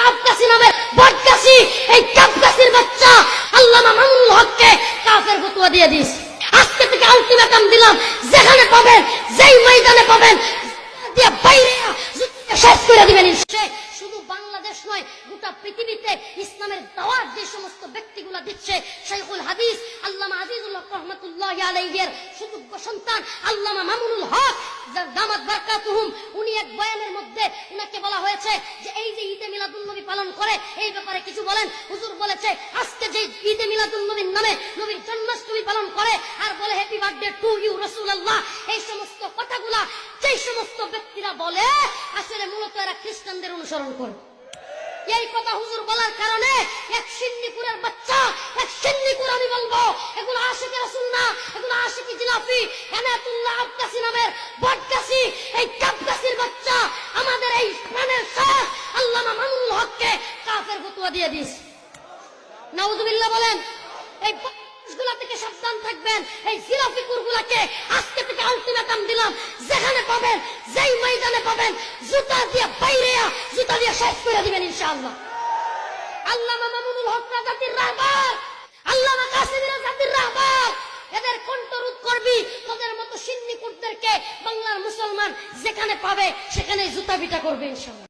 আব্বাসী নামের বদকাশী, এই কাবকাশীর বাচ্চা আল্লামা মামুনুল হককে কাফের ফতোয়া দিয়ে দিস। আজকে থেকে আলটিমেটাম দিলাম, যেখানে পাবেন, যেই ময়দানে পাবেন, দিয়ে বাইরে শেষ করে দিবেন। শুধু বাংলাদেশ নয়, গোটা পৃথিবীতে ইসলামের দাওয়াত যে সমস্ত ব্যক্তিগুলা দিচ্ছে, শাইখুল হাদিস আল্লামা আজিজুল হক রহমাতুল্লাহি আলাইহির সুযোগ্য সন্তান আল্লামা মামুনুল হক দামাত বারাকাতুহুম, উনি এক বয়ানের মধ্যে উনাকে বলা হয়েছে যে এই যে ঈদে মিলাদুন নবী পালন করে এই ব্যাপারে কিছু বলেন। হুজুর বলেছে আজকে যে ঈদে মিলাদুন নবীর নামে নবীর জন্মাষ্টমী পালন করে আর বলে হ্যাপি বার্থডে টু ইউ রাসূলুল্লাহ, এই সমস্ত কথাগুলা যেই সমস্ত ব্যক্তিরা বলে আসলে মূলত এরা খ্রিস্টানদের অনুসরণ করে। এই কথা হুজুর বলার কারণে এক সিন্নিপুরের বাচ্চা, এক সিন্নিপুর আমি বলবো, এগুলো আশিকে রাসূল না, এগুলো আশিকি জিলাপি, এনায়েতুল্লাহ আব্বাসী নামের বদকাশী, এই কাবকাশীর বাচ্চা আমাদের এই প্রাণের শেখ আল্লামা মামুনুল হককে কাফের ফতোয়া দিয়ে দিস। নাউযুবিল্লাহ বলেন। এই গুলা থেকে সাবধান থাকবেন। এই জিলাপি কুরগুলাকে আজকে থেকে আলটিমেটাম দিলাম, যেখানে পাবেন, যেই ময়দানে পাবেন, জুতা দিয়ে বাইরে জুতা দিয়ে শেষ করে দিবেন ইনশাআল্লাহ। আল্লামা মামুনুল হক জাতির রাহবার, আল্লামা কাসেমীর জাতির রাহবার, এদের কণ্ঠরোধ করবি। তোদের মতো সিন্নিপুরদেরকে বাংলার মুসলমান যেখানে পাবে সেখানে জুতা পিটা করবে ইনশাআল্লাহ।